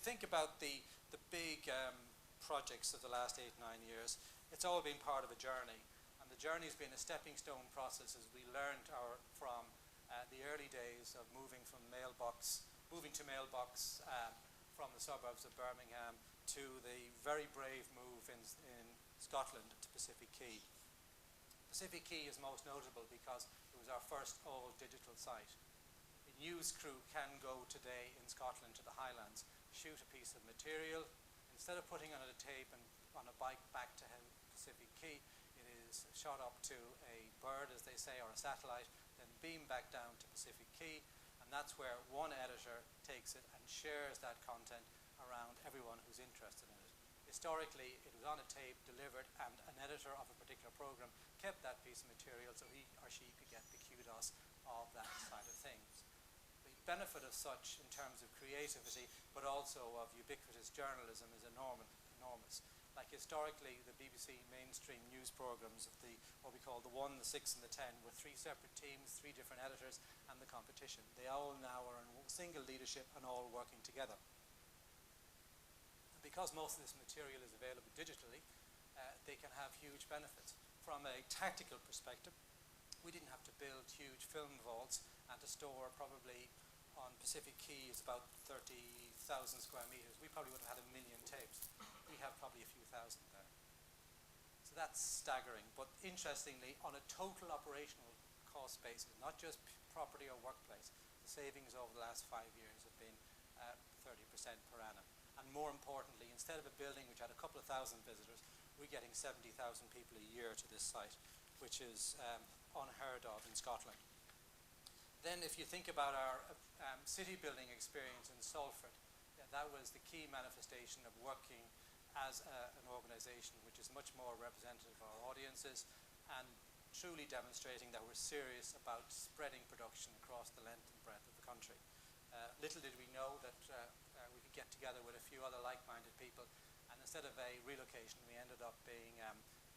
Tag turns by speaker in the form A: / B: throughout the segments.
A: think about the big projects of the last 8-9 years, it's all been part of a journey. And the journey has been a stepping stone process as we learned from the early days of moving to mailbox from the suburbs of Birmingham to the very brave move in Scotland to Pacific Quay. Pacific Quay is most notable because it was our first all-digital site. A news crew can go today in Scotland to the Highlands, shoot a piece of material. Instead of putting on a tape and on a bike back to Pacific Quay, it is shot up to a bird, as they say, or a satellite, then beamed back down to Pacific Quay, and that's where one editor takes it and shares that content around everyone who's interested in it. Historically, it was on a tape, delivered, and an editor of a particular program kept that piece of material so he or she could get the kudos of that side of things. The benefit of such in terms of creativity, but also of ubiquitous journalism, is enormous. Like historically, the BBC mainstream news programs of what we call the 1, the 6 and the 10 were 3 separate teams, 3 different editors, and the competition. They all now are in single leadership and all working together. And because most of this material is available digitally, they can have huge benefits. From a tactical perspective, we didn't have to build huge film vaults and to store probably on Pacific Quay is about 30,000 square meters. We probably would have had 1 million tapes. We have probably a few thousand there. So that's staggering. But interestingly, on a total operational cost basis, not just property or workplace, the savings over the last 5 years have been 30% per annum. And more importantly, instead of a building which had a couple of thousand visitors, we're getting 70,000 people a year to this site, which is unheard of in Scotland. Then if you think about our city building experience in Salford, that was the key manifestation of working as an organisation which is much more representative of our audiences and truly demonstrating that we're serious about spreading production across the length and breadth of the country. Little did we know that we could get together with a few other like-minded people, and instead of a relocation, we ended up being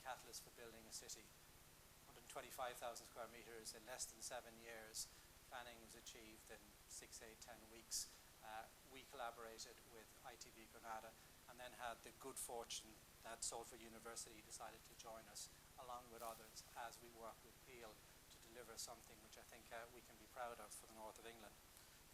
A: catalyst for building a city. 125,000 square meters in less than 7 years. Planning was achieved in 6, 8, 10 weeks. We collaborated with ITV Granada and then had the good fortune that Salford University decided to join us along with others as we work with Peel to deliver something which I think we can be proud of for the north of England.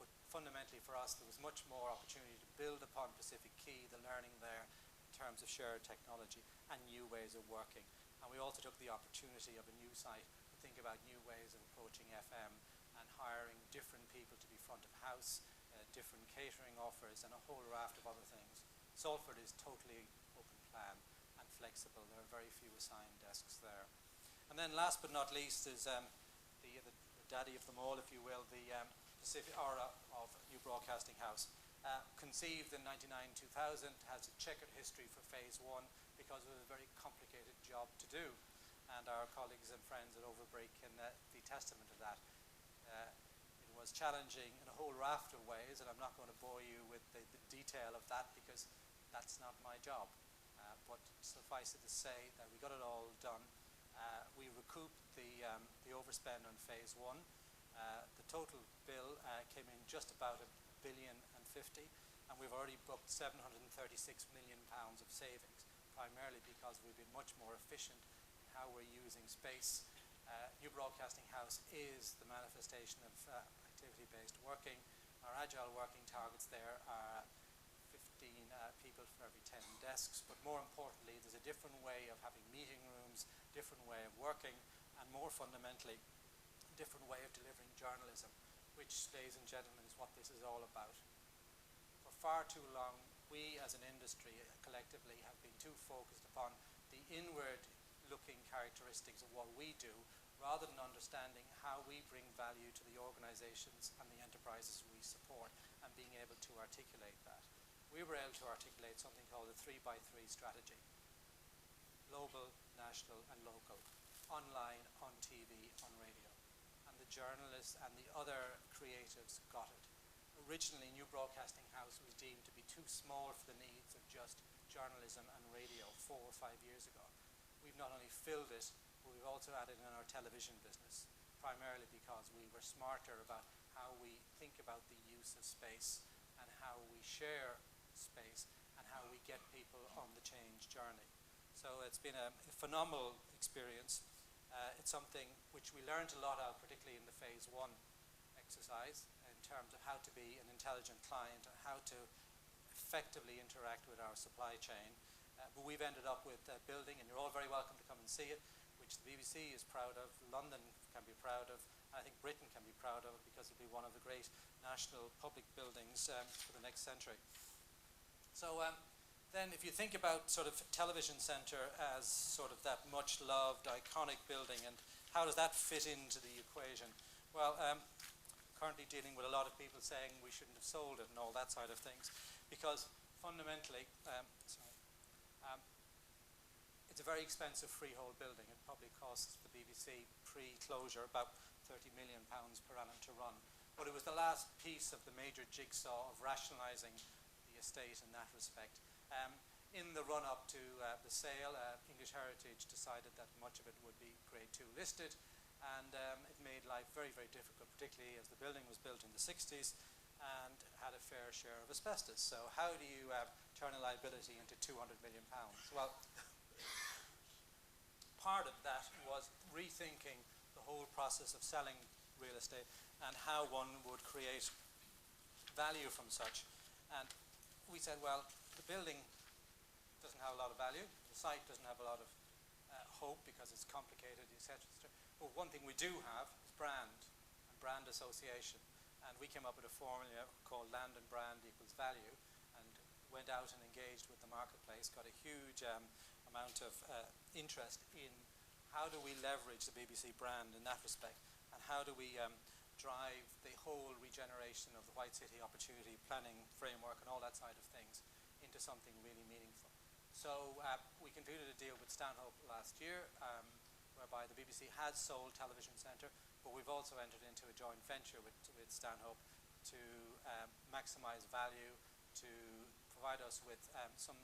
A: But fundamentally for us there was much more opportunity to build upon Pacific Quay, the learning there in terms of shared technology and new ways of working. And we also took the opportunity of a new site to think about new ways of approaching FM and hiring different people to be front of house, different catering offers and a whole raft of other things. Salford is totally open plan and flexible. There are very few assigned desks there. And then last but not least is the daddy of them all, if you will, the Pacific Aura of New Broadcasting House. Conceived in 1999-2000, has a checkered history for phase 1 because it was a very complicated job to do. And our colleagues and friends at Overbreak can be testament to that. It was challenging in a whole raft of ways, and I'm not going to bore you with the detail of that because that's not my job. But suffice it to say that we got it all done. We recouped the overspend on phase 1. The total bill came in just about £1.05 billion, and we've already booked £736 million of savings, primarily because we've been much more efficient in how we're using space. New Broadcasting House is the manifestation of activity-based working. Our agile working targets there are 15 people for every 10 desks, but more importantly, there's a different way of having meeting rooms, different way of working, and more fundamentally, a different way of delivering journalism, which, ladies and gentlemen, is what this is all about. For far too long, we as an industry collectively have been too focused upon the inward-looking characteristics of what we do, rather than understanding how we bring value to the organisations and the enterprises we support and being able to articulate that. We were able to articulate something called a 3x3 strategy. Global, national and local. Online, on TV, on radio. And the journalists and the other creatives got it. Originally, New Broadcasting House was deemed to be too small for the needs of just journalism and radio 4 or 5 years ago. We've not only filled it, but we've also added in our television business, primarily because we were smarter about how we think about the use of space and how we share space and how we get people on the change journey. So it's been a phenomenal experience. It's something which we learned a lot of, particularly in the phase 1 exercise, in terms of how to be an intelligent client and how to effectively interact with our supply chain. But we've ended up with a building, and you're all very welcome to come and see it, which the BBC is proud of, London can be proud of, and I think Britain can be proud of, because it'll be one of the great national public buildings for the next century. So then if you think about sort of Television Centre as sort of that much loved, iconic building, and how does that fit into the equation? Well, currently dealing with a lot of people saying we shouldn't have sold it and all that side of things, because fundamentally, it's a very expensive freehold building. It probably costs the BBC pre-closure about £30 million per annum to run. But it was the last piece of the major jigsaw of rationalising the estate in that respect. In the run-up to the sale, English Heritage decided that much of it would be Grade 2 listed, and it made life very, very difficult, particularly as the building was built in the 60s and had a fair share of asbestos. So how do you turn a liability into £200 million? Well, part of that was rethinking the whole process of selling real estate and how one would create value from such. And we said, well, the building doesn't have a lot of value, the site doesn't have a lot of hope because it's complicated, etc. But one thing we do have is brand and brand association. And we came up with a formula called land and brand equals value, and went out and engaged with the marketplace, got a huge amount of interest in how do we leverage the BBC brand in that respect, and how do we drive the whole regeneration of the White City opportunity planning framework and all that side of things into something really meaningful. So we concluded a deal with Stanhope last year, whereby the BBC has sold Television Centre, but we've also entered into a joint venture with Stanhope to maximise value, to provide us with some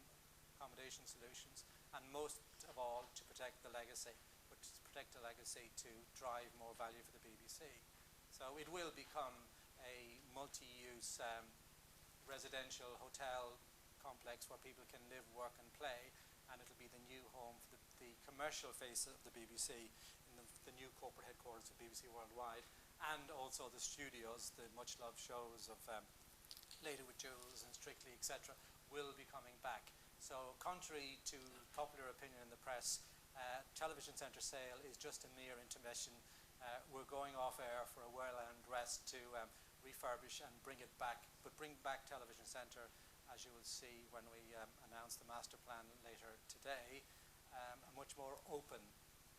A: accommodation solutions, and most of all to protect the legacy, but to protect the legacy to drive more value for the BBC. So it will become a multi-use residential hotel complex where people can live, work and play, and it'll be the new home for the commercial face of the BBC in the new corporate headquarters of BBC Worldwide, and also the studios, the much-loved shows of Later with Jules and Strictly, etc., will be coming back. So contrary to popular opinion in the press, Television Centre sale is just a mere intermission. We're going off air for a well-earned rest to refurbish and bring it back, but bring back Television Centre, as you will see when we announce the master plan later today, a much more open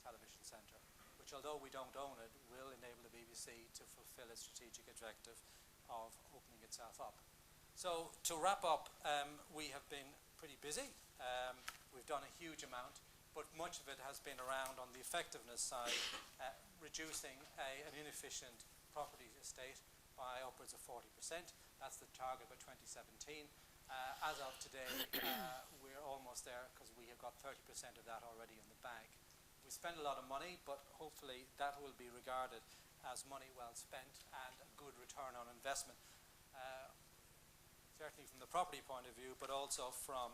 A: Television Centre, which, although we don't own it, will enable the BBC to fulfil its strategic objective of opening itself up. So to wrap up, we have been pretty busy. We've done a huge amount, but much of it has been around on the effectiveness side, reducing an inefficient property estate by upwards of 40%. That's the target by 2017. As of today, we're almost there because we have got 30% of that already in the bag. We spend a lot of money, but hopefully that will be regarded as money well spent and a good return on investment, certainly from the property point of view, but also from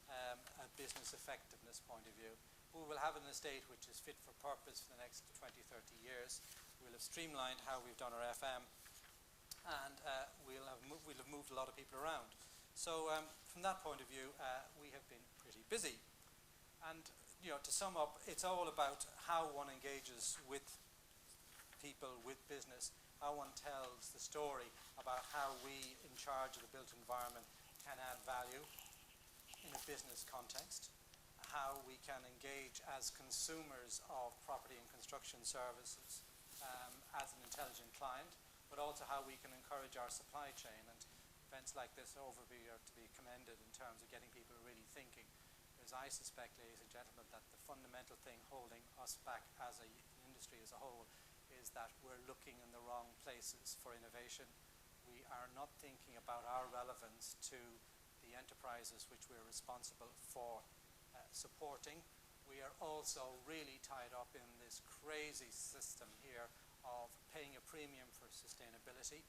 A: a business effectiveness point of view. We will have an estate which is fit for purpose for the next 20, 30 years. We'll have streamlined how we've done our FM, and we'll have moved a lot of people around. So from that point of view, we have been pretty busy. And to sum up, it's all about how one engages with people, with business, how one tells the story about how we, in charge of the built environment, can add value in a business context, how we can engage as consumers of property and construction services as an intelligent client, but also how we can encourage our supply chain. And events like this overview are to be commended in terms of getting people really thinking. Because I suspect, ladies and gentlemen, that the fundamental thing holding us back as an industry as a whole is that we're looking in the wrong places for innovation. We are not thinking about our relevance to the enterprises which we're responsible for supporting. We are also really tied up in this crazy system here of paying a premium for sustainability.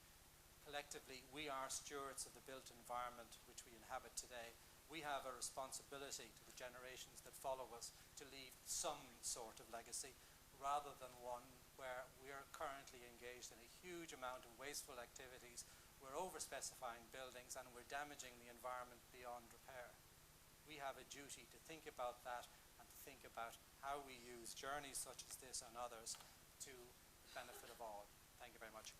A: Collectively, we are stewards of the built environment which we inhabit. have it today. We have a responsibility to the generations that follow us to leave some sort of legacy, rather than one where we are currently engaged in a huge amount of wasteful activities. We're over-specifying buildings and we're damaging the environment beyond repair. We have a duty to think about that and to think about how we use journeys such as this and others to the benefit of all. Thank you very much.